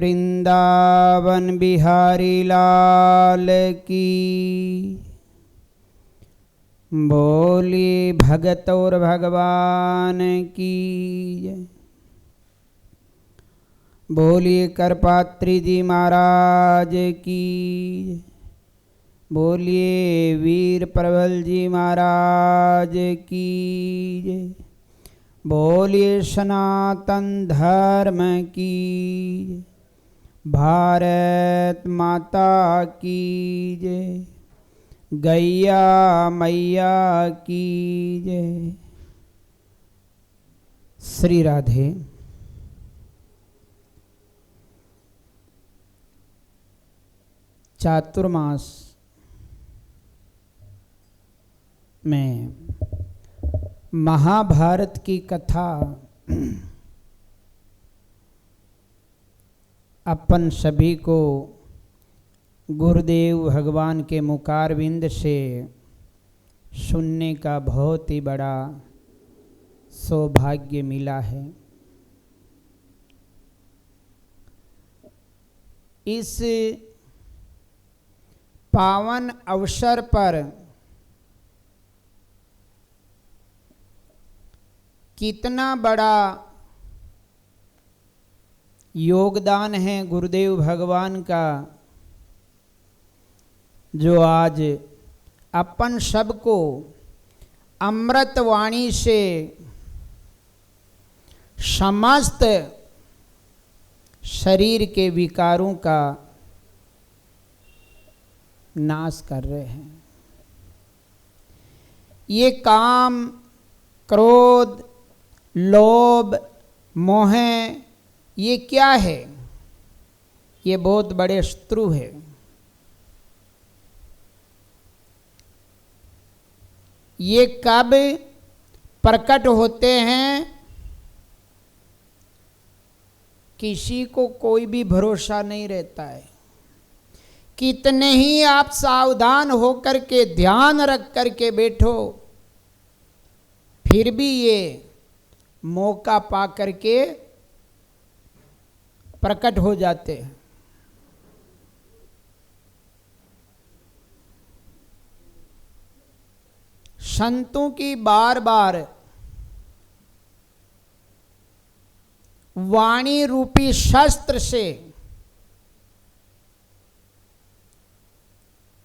वृंदावन बिहारी लाल की। बोलिए भगत और भगवान की जय। बोलिए करपात्री जी महाराज की जय। बोलिए वीर प्रबल जी महाराज की जय। बोलिए सनातन धर्म की जय। भारत माता की जय। गैया मैया की जय। श्री राधे। चातुर्मास में महाभारत की कथा अपन सभी को गुरुदेव भगवान के मुखारविंद से सुनने का बहुत ही बड़ा सौभाग्य मिला है। इस पावन अवसर पर कितना बड़ा योगदान है गुरुदेव भगवान का, जो आज अपन सबको अमृत वाणी से समस्त शरीर के विकारों का नाश कर रहे हैं। ये काम, क्रोध, लोभ, मोह, ये क्या है? ये बहुत बड़े शत्रु है। ये कब प्रकट होते हैं किसी को कोई भी भरोसा नहीं रहता है। कितने ही आप सावधान होकर के ध्यान रख करके बैठो, फिर भी ये मौका पा करके प्रकट हो जाते हैं। संतों की बार बार वाणी रूपी शस्त्र से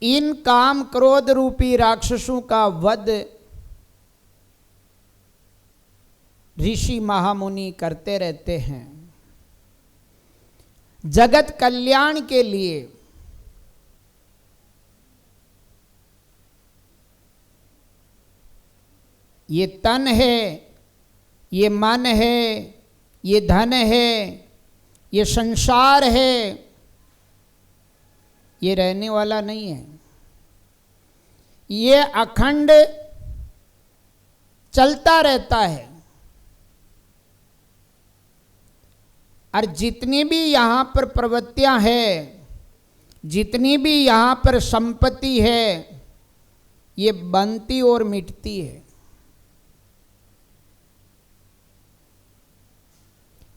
इन काम क्रोध रूपी राक्षसों का वध ऋषि महामुनि करते रहते हैं। जगत कल्याण के लिए ये तन है, ये मन है, ये धन है, ये संसार है, ये रहने वाला नहीं है। ये अखंड चलता रहता है। और जितनी भी यहाँ पर प्रवृत्तियां हैं, जितनी भी यहाँ पर संपत्ति है, ये बनती और मिटती है।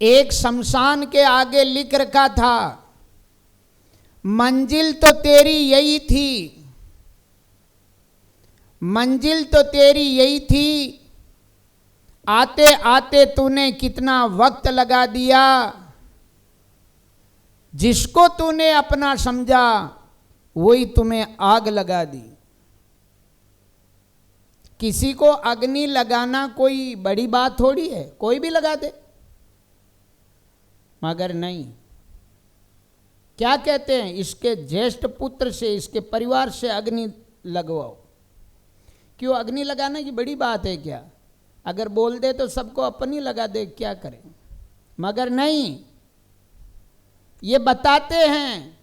एक शमशान के आगे लिख रखा था, मंजिल तो तेरी यही थी, मंजिल तो तेरी यही थी, आते आते तूने कितना वक्त लगा दिया। जिसको तूने अपना समझा वही तुम्हें आग लगा दी। किसी को अग्नि लगाना कोई बड़ी बात थोड़ी है, कोई भी लगा दे, मगर नहीं। क्या कहते हैं, इसके ज्येष्ठ पुत्र से, इसके परिवार से अग्नि लगवाओ। क्यों अग्नि लगाना की बड़ी बात है क्या? अगर बोल दे तो सबको अपनी लगा दे, क्या करें? मगर नहीं, ये बताते हैं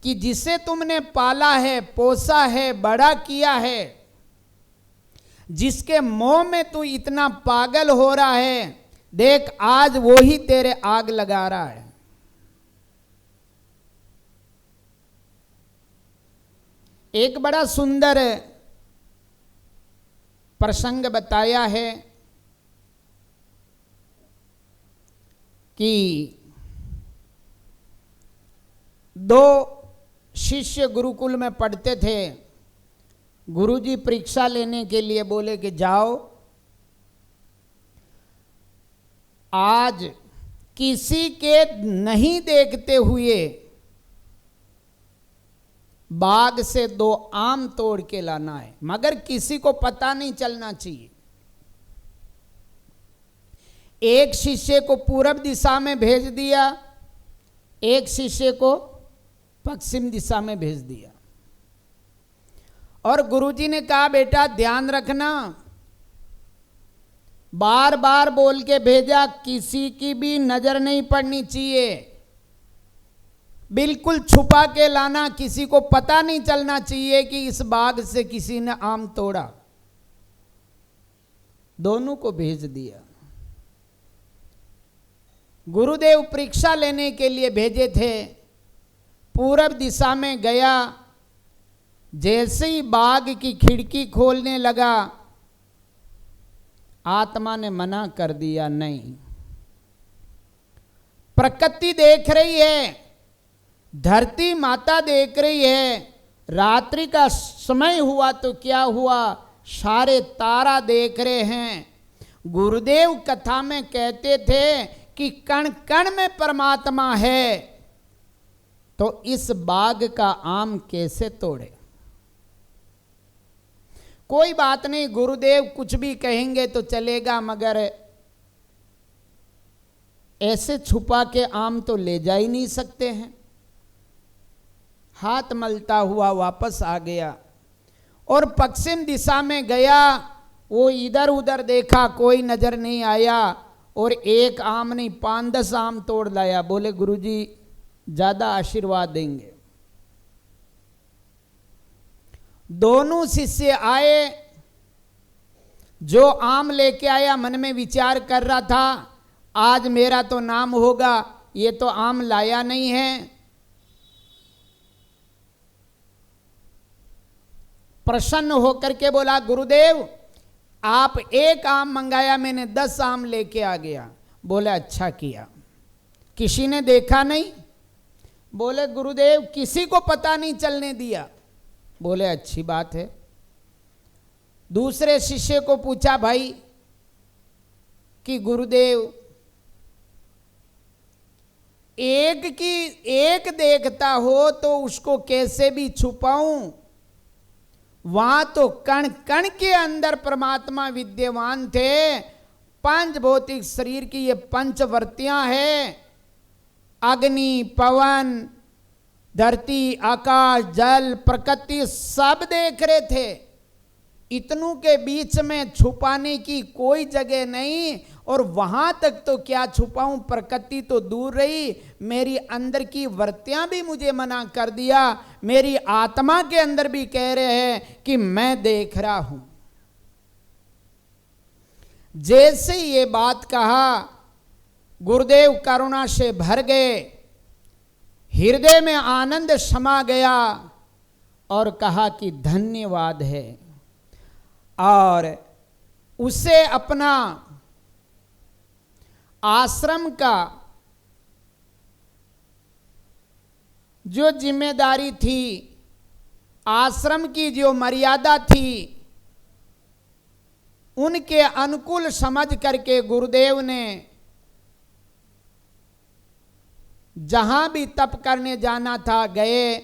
कि जिसे तुमने पाला है, पोसा है, बड़ा किया है, जिसके मोह में तू इतना पागल हो रहा है, देख आज वो ही तेरे आग लगा रहा है। एक बड़ा सुंदर प्रसंग बताया है कि दो शिष्य गुरुकुल में पढ़ते थे। गुरुजी परीक्षा लेने के लिए बोले कि जाओ, आज किसी के नहीं देखते हुए बाग से 2 आम तोड़ के लाना है, मगर किसी को पता नहीं चलना चाहिए। एक शिष्य को पूरब दिशा में भेज दिया, एक शिष्य को पश्चिम दिशा में भेज दिया। और गुरुजी ने कहा बेटा ध्यान रखना, बार बार बोल के भेजा, किसी की भी नजर नहीं पड़नी चाहिए, बिल्कुल छुपा के लाना, किसी को पता नहीं चलना चाहिए कि इस बाग से किसी ने आम तोड़ा। दोनों को भेज दिया। गुरुदेव परीक्षा लेने के लिए भेजे थे, पूरब दिशा में गया, जैसे ही बाग की खिड़की खोलने लगा, आत्मा ने मना कर दिया, नहीं। प्रकृति देख रही है, धरती माता देख रही है, रात्रि का समय हुआ तो क्या हुआ, सारे तारा देख रहे हैं। गुरुदेव कथा में कहते थे कि कण कण में परमात्मा है, तो इस बाग का आम कैसे तोड़े। कोई बात नहीं, गुरुदेव कुछ भी कहेंगे तो चलेगा, मगर ऐसे छुपा के आम तो ले जा ही नहीं सकते हैं। हाथ मलता हुआ वापस आ गया और पश्चिम दिशा में गया। वो इधर उधर देखा, कोई नजर नहीं आया, और एक आम नहीं 5-10 आम तोड़ लाया। बोले गुरुजी ज्यादा आशीर्वाद देंगे। दोनों शिष्य आए, जो आम लेके आया मन में विचार कर रहा था आज मेरा तो नाम होगा, ये तो आम लाया नहीं है। प्रसन्न होकर के बोला गुरुदेव आप एक आम मंगाया, मैंने 10 आम लेके आ गया। बोले अच्छा किया, किसी ने देखा नहीं। बोले गुरुदेव किसी को पता नहीं चलने दिया। बोले अच्छी बात है। दूसरे शिष्य को पूछा भाई कि गुरुदेव एक देखता हो तो उसको कैसे भी छुपाऊं, वहां तो कण कण के अंदर परमात्मा विद्यमान थे। 5 भौतिक शरीर की ये 5 वृत्तियां हैं, अग्नि, पवन, धरती, आकाश, जल, प्रकृति, सब देख रहे थे। इतनों के बीच में छुपाने की कोई जगह नहीं, और वहां तक तो क्या छुपाऊं, प्रकृति तो दूर रही, मेरी अंदर की वृत्तियां भी मुझे मना कर दिया, मेरी आत्मा के अंदर भी कह रहे हैं कि मैं देख रहा हूं। जैसे ये बात कहा गुरुदेव करुणा से भर गए, हृदय में आनंद समा गया और कहा कि धन्यवाद है। और उसे अपना आश्रम का जो जिम्मेदारी थी, आश्रम की जो मर्यादा थी, उनके अनुकूल समझ करके गुरुदेव ने जहां भी तप करने जाना था गए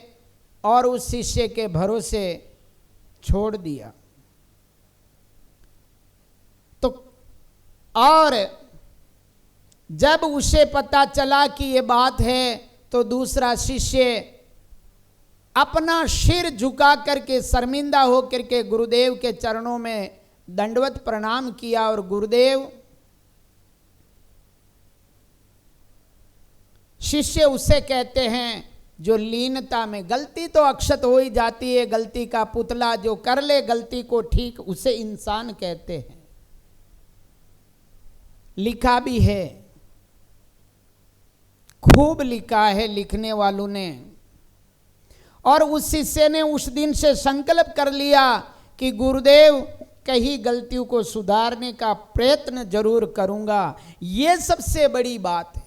और उस शिष्य के भरोसे छोड़ दिया। तो और जब उसे पता चला कि ये बात है तो दूसरा शिष्य अपना सिर झुका करके शर्मिंदा होकर के गुरुदेव के चरणों में दंडवत प्रणाम किया। और गुरुदेव, शिष्य उसे कहते हैं जो लीनता में, गलती तो अक्षत हो ही जाती है, गलती का पुतला जो कर ले गलती को ठीक, उसे इंसान कहते हैं। लिखा भी है, खूब लिखा है लिखने वालों ने। और उस शिष्य ने उस दिन से संकल्प कर लिया कि गुरुदेव कहीं गलतियों को सुधारने का प्रयत्न जरूर करूंगा। ये सबसे बड़ी बात है।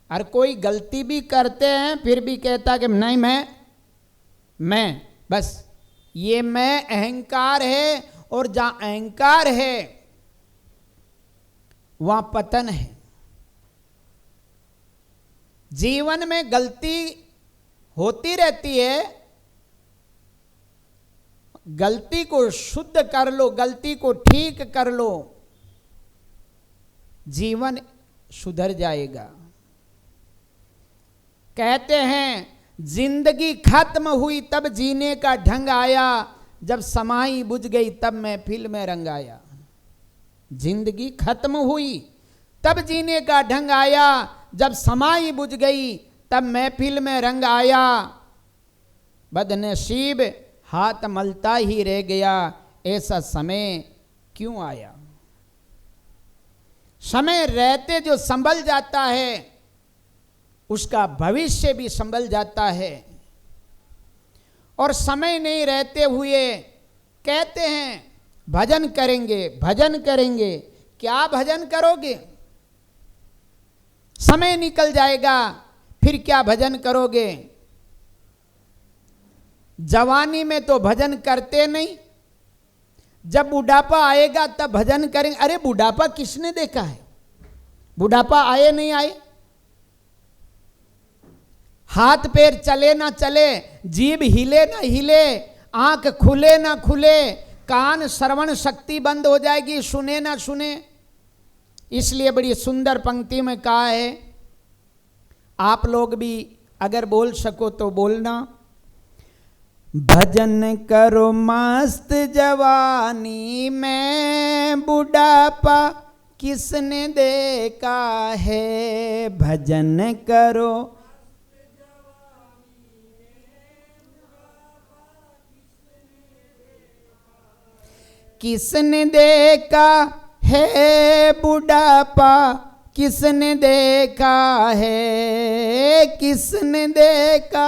और कोई गलती भी करते हैं फिर भी कहता कि नहीं मैं बस, ये मैं अहंकार है, और जहां अहंकार है वहां पतन है। जीवन में गलती होती रहती है, गलती को शुद्ध कर लो, गलती को ठीक कर लो, जीवन सुधर जाएगा। कहते हैं जिंदगी खत्म हुई तब जीने का ढंग आया, जब समाई बुझ गई तब महफिल में रंग आया। जिंदगी खत्म हुई तब जीने का ढंग आया, जब समाई बुझ गई तब महफिल में रंग आया। बदनसीब हाथ मलता ही रह गया, ऐसा समय क्यों आया। समय रहते जो संभल जाता है उसका भविष्य भी संभल जाता है, और समय नहीं रहते हुए कहते हैं भजन करेंगे भजन करेंगे। क्या भजन करोगे? समय निकल जाएगा, फिर क्या भजन करोगे? जवानी में तो भजन करते नहीं, जब बुढ़ापा आएगा तब भजन करेंगे। अरे बुढ़ापा किसने देखा है? बुढ़ापा आए नहीं आए, हाथ पैर चले ना चले, जीभ हिले ना हिले, आंख खुले ना खुले, कान श्रवण शक्ति बंद हो जाएगी, सुने ना सुने। इसलिए बड़ी सुंदर पंक्ति में कहा है, आप लोग भी अगर बोल सको तो बोलना। भजन करो मस्त जवानी में, बुढ़ापा किसने देखा है। भजन करो किसने देखा है, बुढ़ापा किसने देखा है, किसने देखा।